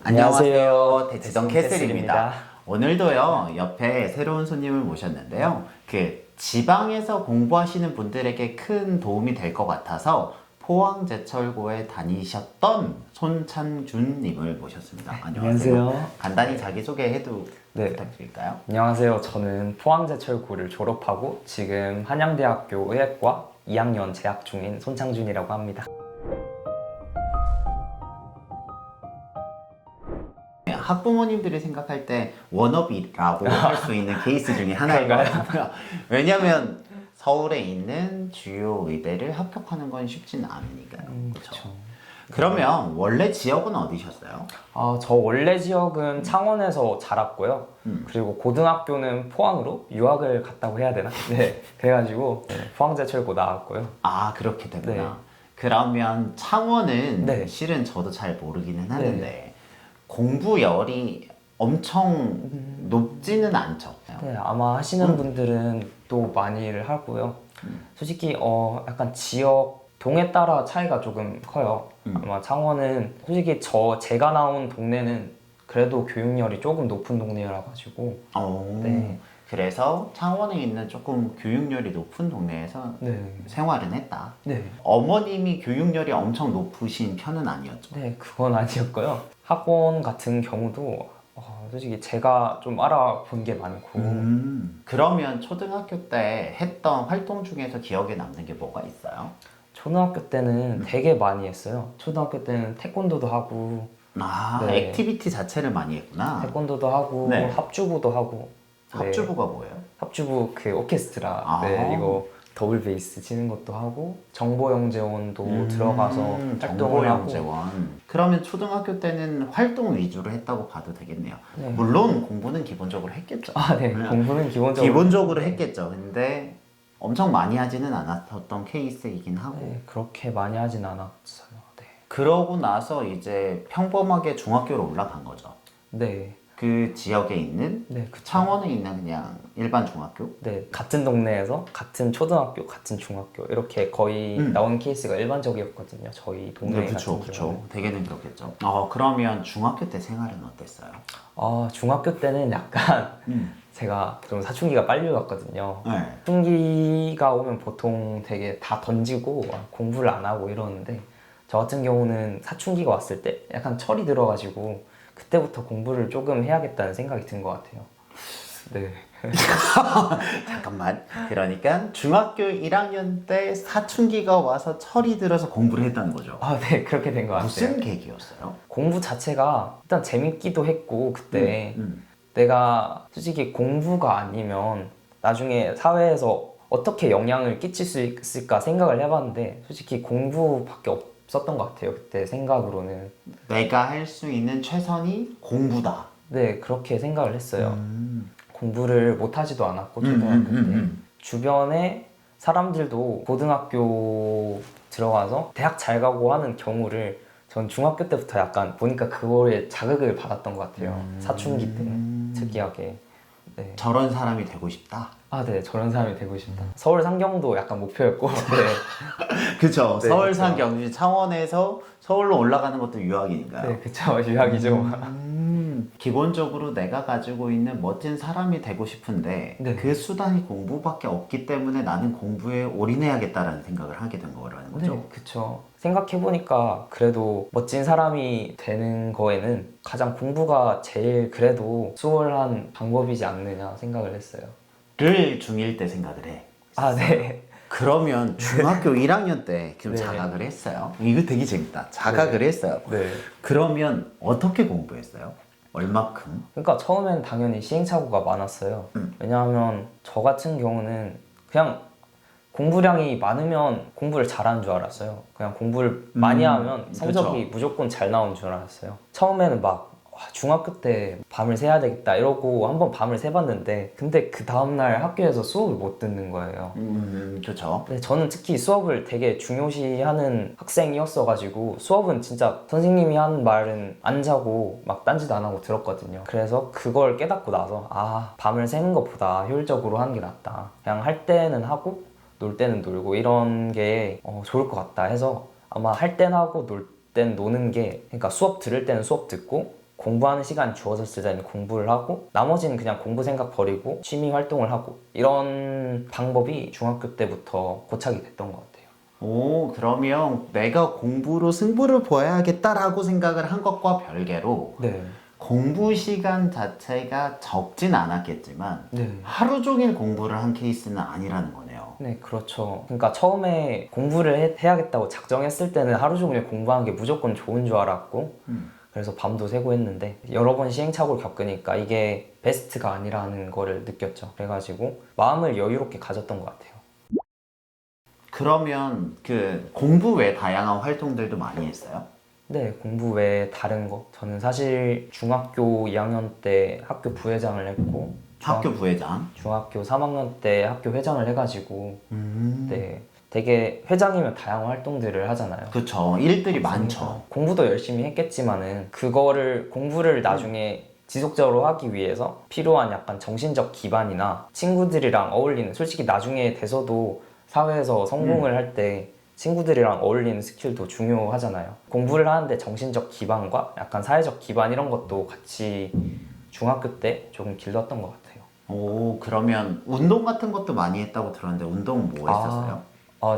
안녕하세요. 대치동 캐슬입니다. 캐슬입니다. 오늘도요, 옆에 새로운 손님을 모셨는데요. 지방에서 공부하시는 분들에게 큰 도움이 될 것 같아서 포항제철고에 다니셨던 손창준님을 모셨습니다. 안녕하세요. 간단히 자기소개해도 네. 부탁드릴까요? 안녕하세요. 저는 포항제철고를 졸업하고 지금 한양대학교 의학과 2학년 재학 중인 손창준이라고 합니다. 학부모님들이 생각할 때 워너비라고 할 수 있는 케이스 중에 하나인 것 같고요. 왜냐하면 서울에 있는 주요 의대를 합격하는 건 쉽진 않으니까요. 그렇죠. 그러면 원래 지역은 어디셨어요? 저 원래 지역은 창원에서 자랐고요. 그리고 고등학교는 포항으로 유학을 갔다고 해야 되나? 네. 그래가지고 포항제철고 나왔고요. 아, 그렇게 되구나. 네. 그러면 창원은 네. 실은 저도 잘 모르기는 하는데 네. 공부열이 엄청 높지는 않죠. 네, 아마 하시는 분들은 또 많이를 하고요. 솔직히 약간 지역 동에 따라 차이가 조금 커요. 아마 창원은 솔직히 제가 나온 동네는 그래도 교육열이 조금 높은 동네라 가지고 네. 그래서 창원에 있는 조금 교육열이 높은 동네에서 네. 생활은 했다. 네. 어머님이 교육열이 엄청 높으신 편은 아니었죠? 네, 그건 아니었고요. 학원 같은 경우도 솔직히 제가 좀 알아본 게 많고 그러면 초등학교 때 했던 활동 중에서 기억에 남는 게 뭐가 있어요? 초등학교 때는 되게 많이 했어요. 초등학교 때는 태권도도 하고 네. 액티비티 자체를 많이 했구나. 태권도도 하고 네. 합주부도 하고 합주부가 뭐예요? 합주부 그 오케스트라 이거 더블 베이스 치는 것도 하고 정보영재원도 들어가서 활동을 하고 정보영재원. 그러면 초등학교 때는 활동 위주로 했다고 봐도 되겠네요. 네. 물론 공부는 기본적으로 했겠죠. 네. 공부는 기본적으로 했겠죠. 근데 엄청 많이 하지는 않았던 케이스이긴 하고. 네, 그렇게 많이 하진 않았어요. 네. 그러고 나서 이제 평범하게 중학교로 올라간 거죠. 네. 그 지역에 있는 네, 그쵸. 창원에 있는 그냥 일반 중학교? 네, 같은 동네에서 같은 초등학교, 같은 중학교 이렇게 거의 나온 케이스가 일반적이었거든요. 저희 동네 그쵸, 같은 그쵸. 경우는. 대개는 그렇겠죠. 그러면 중학교 때 생활은 어땠어요? 중학교 때는 약간 제가 좀 사춘기가 빨리 왔거든요. 네. 사춘기가 오면 보통 되게 다 던지고 공부를 안 하고 이러는데 저 같은 경우는 사춘기가 왔을 때 약간 철이 들어가지고 그때부터 공부를 조금 해야겠다는 생각이 든 것 같아요. 네. 잠깐만. 그러니까 중학교 1학년 때 사춘기가 와서 철이 들어서 공부를 했다는 거죠. 네, 그렇게 된 것 같아요. 무슨 계기였어요? 공부 자체가 일단 재밌기도 했고 그때 내가 솔직히 공부가 아니면 나중에 사회에서 어떻게 영향을 끼칠 수 있을까 생각을 해봤는데 솔직히 공부밖에 없었던 것 같아요. 그때 생각으로는. 내가 할 수 있는 최선이 공부다. 네, 그렇게 생각을 했어요. 공부를 못하지도 않았고 초등학교 때 주변에 사람들도 고등학교 들어가서 대학 잘 가고 하는 경우를 전 중학교 때부터 약간 보니까 그거에 자극을 받았던 것 같아요. 사춘기 때 특이하게. 네. 저런 사람이 되고 싶다. 네, 저런 사람이 되고 싶다. 서울 상경도 약간 목표였고. 네. 그쵸. 네, 서울 그쵸. 상경주 창원에서 서울로 올라가는 것도 유학이니까요. 네, 그쵸. 유학이죠. 기본적으로 내가 가지고 있는 멋진 사람이 되고 싶은데 네. 그 수단이 공부밖에 없기 때문에 나는 공부에 올인해야겠다라는 생각을 하게 된 거라는 거죠. 네, 그쵸. 생각해보니까 그래도 멋진 사람이 되는 거에는 가장 공부가 제일 그래도 수월한 방법이지 않느냐 생각을 했어요. 를 중1 때 생각을 해. 네. 그러면 중학교 1학년 때 좀 네. 자각을 했어요. 이거 되게 재밌다. 자각을 했어요. 네. 그러면 어떻게 공부했어요? 얼마큼? 그러니까 처음엔 당연히 시행착오가 많았어요. 왜냐하면 저 같은 경우는 그냥 공부량이 많으면 공부를 잘하는 줄 알았어요. 그냥 공부를 많이 하면 성적이 그쵸. 무조건 잘 나오는 줄 알았어요. 처음에는 막 중학교 때 밤을 새야 되겠다 이러고 한번 밤을 새봤는데 근데 그 다음날 학교에서 수업을 못 듣는 거예요. 그렇죠. 근데 저는 특히 수업을 되게 중요시하는 학생이었어가지고 수업은 진짜 선생님이 하는 말은 안 자고 막 딴짓 안 하고 들었거든요. 그래서 그걸 깨닫고 나서 밤을 새는 것보다 효율적으로 하는 게 낫다. 그냥 할 때는 하고 놀 때는 놀고 이런 게 좋을 것 같다 해서 아마 할 때는 하고 놀 때는 노는 게 그러니까 수업 들을 때는 수업 듣고 공부하는 시간이 주어졌을 때는 공부를 하고 나머지는 그냥 공부 생각 버리고 취미 활동을 하고 이런 방법이 중학교 때부터 고착이 됐던 것 같아요. 오, 그러면 내가 공부로 승부를 보여야겠다라고 생각을 한 것과 별개로 네. 공부 시간 자체가 적진 않았겠지만 네. 하루 종일 공부를 한 케이스는 아니라는 거네요. 네, 그렇죠. 그러니까 처음에 공부를 해야겠다고 작정했을 때는 하루 종일 공부하는 게 무조건 좋은 줄 알았고 그래서 밤도 새고 했는데 여러 번 시행착오를 겪으니까 이게 베스트가 아니라는 거를 느꼈죠. 그래가지고 마음을 여유롭게 가졌던 것 같아요. 그러면 그 공부 외 다양한 활동들도 많이 했어요? 네, 공부 외에 다른 거. 저는 사실 중학교 2학년 때 학교 부회장을 했고 학교 부회장? 중학교 3학년 때 학교 회장을 해가지고 네, 되게 회장이면 다양한 활동들을 하잖아요. 그쵸. 일들이 많죠. 공부도 열심히 했겠지만은 그거를 공부를 나중에 지속적으로 하기 위해서 필요한 약간 정신적 기반이나 친구들이랑 어울리는 솔직히 나중에 돼서도 사회에서 성공을 할 때 친구들이랑 어울리는 스킬도 중요하잖아요. 공부를 하는데 정신적 기반과 약간 사회적 기반 이런 것도 같이 중학교 때 조금 길렀던 것 같아요. 오, 그러면 운동 같은 것도 많이 했다고 들었는데 운동 뭐 했었어요?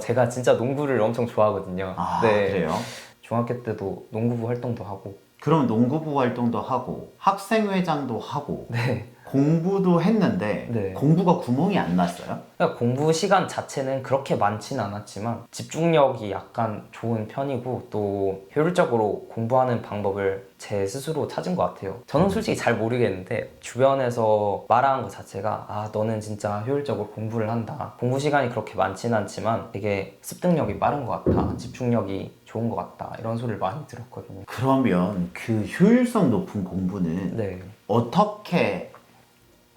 제가 진짜 농구를 엄청 좋아하거든요. 아, 네, 그래요? 중학교 때도 농구부 활동도 하고 그럼 농구부 활동도 하고 학생회장도 하고 네. 공부도 했는데 네. 공부가 구멍이 안 났어요? 그러니까 공부 시간 자체는 그렇게 많지는 않았지만 집중력이 약간 좋은 편이고 또 효율적으로 공부하는 방법을 제 스스로 찾은 것 같아요. 저는 솔직히 잘 모르겠는데 주변에서 말하는 것 자체가 아 너는 진짜 효율적으로 공부를 한다. 공부 시간이 그렇게 많지는 않지만 되게 습득력이 빠른 것 같다. 집중력이 좋은 것 같다. 이런 소리를 많이 들었거든요. 그러면 그 효율성 높은 공부는 네. 어떻게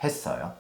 했어요?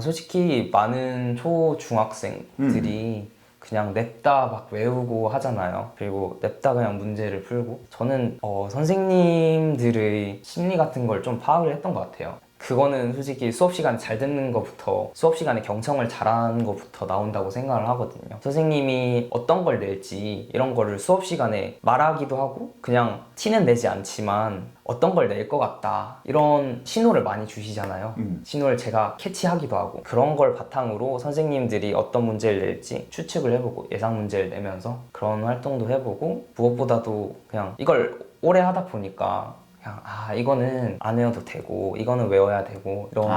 솔직히 많은 초중학생들이 그냥 냅다 막 외우고 하잖아요. 그리고 냅다 그냥 문제를 풀고 저는 선생님들의 심리 같은 걸 좀 파악을 했던 것 같아요. 그거는 솔직히 수업 시간에 잘 듣는 것부터 수업 시간에 경청을 잘하는 것부터 나온다고 생각을 하거든요. 선생님이 어떤 걸 낼지 이런 거를 수업 시간에 말하기도 하고 그냥 티는 내지 않지만 어떤 걸 낼 것 같다 이런 신호를 많이 주시잖아요. 신호를 제가 캐치하기도 하고 그런 걸 바탕으로 선생님들이 어떤 문제를 낼지 추측을 해보고 예상 문제를 내면서 그런 활동도 해보고 무엇보다도 그냥 이걸 오래 하다 보니까 그냥 이거는 안 외워도 되고 이거는 외워야 되고 이런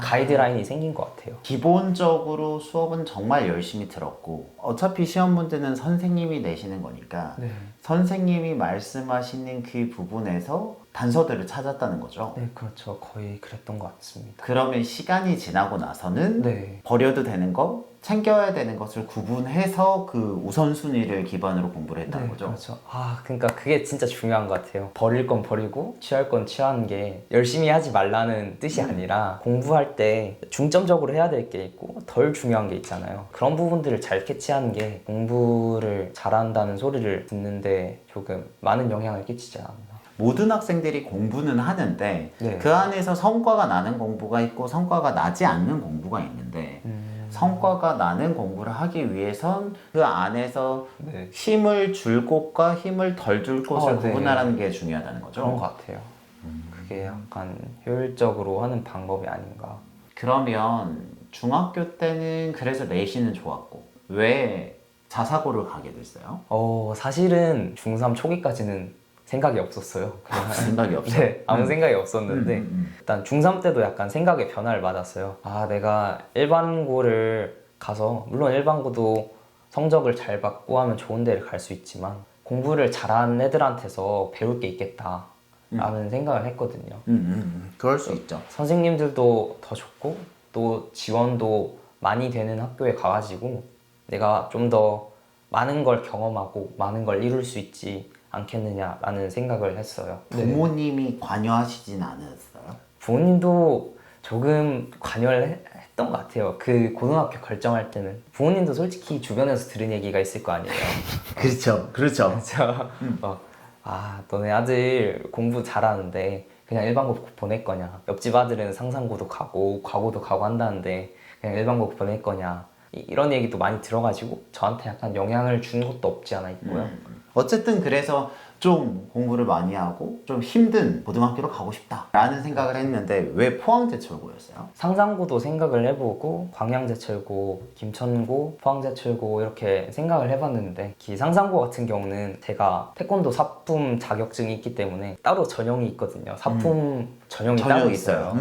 가이드라인이 생긴 것 같아요. 기본적으로 수업은 정말 열심히 들었고 어차피 시험 문제는 선생님이 내시는 거니까 네. 선생님이 말씀하시는 그 부분에서 단서들을 찾았다는 거죠. 네, 그렇죠. 거의 그랬던 것 같습니다. 그러면 시간이 지나고 나서는 네. 버려도 되는 거, 챙겨야 되는 것을 구분해서 그 우선순위를 기반으로 공부를 했다는 거죠. 그렇죠. 그러니까 그게 진짜 중요한 것 같아요. 버릴 건 버리고 취할 건 취하는 게 열심히 하지 말라는 뜻이 아니라 공부할 때 중점적으로 해야 될 게 있고 덜 중요한 게 있잖아요. 그런 부분들을 잘 캐치하는 게 공부를 잘한다는 소리를 듣는데 조금 많은 영향을 끼치지 않았나. 모든 학생들이 공부는 하는데 네. 그 안에서 성과가 나는 공부가 있고 성과가 나지 않는 공부가 있는데 성과가 나는 공부를 하기 위해선 그 안에서 네. 힘을 줄 곳과 힘을 덜 줄 곳을 네. 구분하는 게 중요하다는 거죠. 그런 것 같아요. 그게 약간 효율적으로 하는 방법이 아닌가. 그러면 중학교 때는 그래서 내신은 좋았고 왜 자사고를 가게 됐어요? 사실은 중3 초기까지는 생각이 없었어요. 아무 생각이 없어요? 네, 아무 생각이 없었는데 일단 중3 때도 약간 생각의 변화를 받았어요. 내가 일반고를 가서 물론 일반고도 성적을 잘 받고 하면 좋은 데를 갈 수 있지만 공부를 잘하는 애들한테서 배울 게 있겠다 라는 생각을 했거든요. 그럴 수 있죠. 선생님들도 더 좋고 또 지원도 많이 되는 학교에 가가지고 내가 좀 더 많은 걸 경험하고 많은 걸 이룰 수 있지 않겠느냐라는 생각을 했어요. 부모님이 관여하시진 않았어요? 부모님도 조금 관여를 했던 것 같아요. 그 고등학교 결정할 때는 부모님도 솔직히 주변에서 들은 얘기가 있을 거 아니에요. 그렇죠. 그렇죠. 너네 아들 공부 잘하는데 그냥 일반고 보낼 거냐, 옆집 아들은 상상고도 가고 과고도 가고 한다는데 그냥 일반고 보낼 거냐, 이런 얘기도 많이 들어가지고 저한테 약간 영향을 준 것도 없지 않아 있고요. 어쨌든 그래서 좀 공부를 많이 하고 좀 힘든 고등학교로 가고 싶다라는 생각을 했는데 왜 포항제철고였어요? 상상고도 생각을 해보고 광양제철고, 김천고, 포항제철고 이렇게 생각을 해봤는데 상상고 같은 경우는 제가 태권도 사품 자격증이 있기 때문에 따로 전형이 있거든요. 사품 전형이 따로 있어요.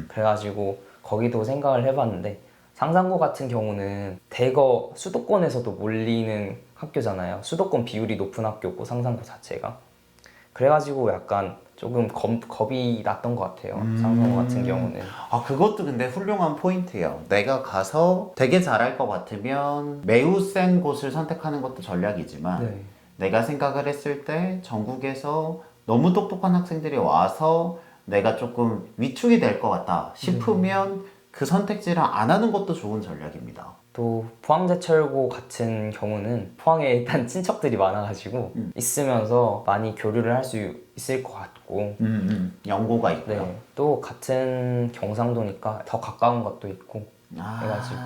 그래가지고 거기도 생각을 해봤는데 상상고 같은 경우는 대거 수도권에서도 몰리는 학교잖아요. 수도권 비율이 높은 학교고 상상고 자체가. 그래가지고 약간 조금 겁이 났던 것 같아요. 상상고 같은 경우는. 아, 그것도 근데 훌륭한 포인트예요. 내가 가서 되게 잘할 것 같으면 매우 센 곳을 선택하는 것도 전략이지만 네. 내가 생각을 했을 때 전국에서 너무 똑똑한 학생들이 와서 내가 조금 위축이 될 것 같다 싶으면 그 선택지를 안 하는 것도 좋은 전략입니다. 또 포항제철고 같은 경우는 포항에 일단 친척들이 많아가지고 있으면서 많이 교류를 할 수 있을 것 같고 연고가 있고요. 네. 또 같은 경상도니까 더 가까운 것도 있고 해가지고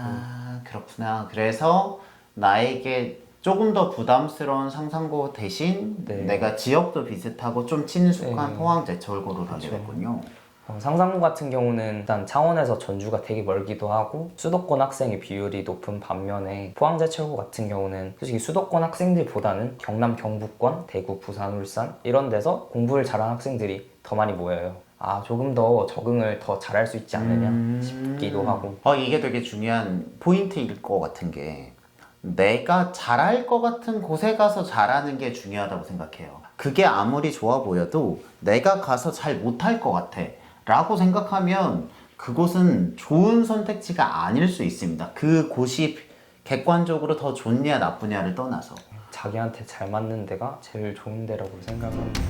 그렇구나. 그래서 나에게 조금 더 부담스러운 상상고 대신 네. 내가 지역도 비슷하고 좀 친숙한 네. 포항제철고로 가게 됐군요. 상상고 같은 경우는 일단 창원에서 전주가 되게 멀기도 하고 수도권 학생의 비율이 높은 반면에 포항제철고 같은 경우는 솔직히 수도권 학생들보다는 경남, 경북권, 대구, 부산, 울산 이런 데서 공부를 잘하는 학생들이 더 많이 모여요. 아, 조금 더 적응을 더 잘할 수 있지 않느냐 싶기도 하고. 이게 되게 중요한 포인트일 것 같은 게 내가 잘할 것 같은 곳에 가서 잘하는 게 중요하다고 생각해요. 그게 아무리 좋아 보여도 내가 가서 잘 못할 것 같아 라고 생각하면 그곳은 좋은 선택지가 아닐 수 있습니다. 그 곳이 객관적으로 더 좋냐 나쁘냐를 떠나서 자기한테 잘 맞는 데가 제일 좋은 데라고 생각합니다.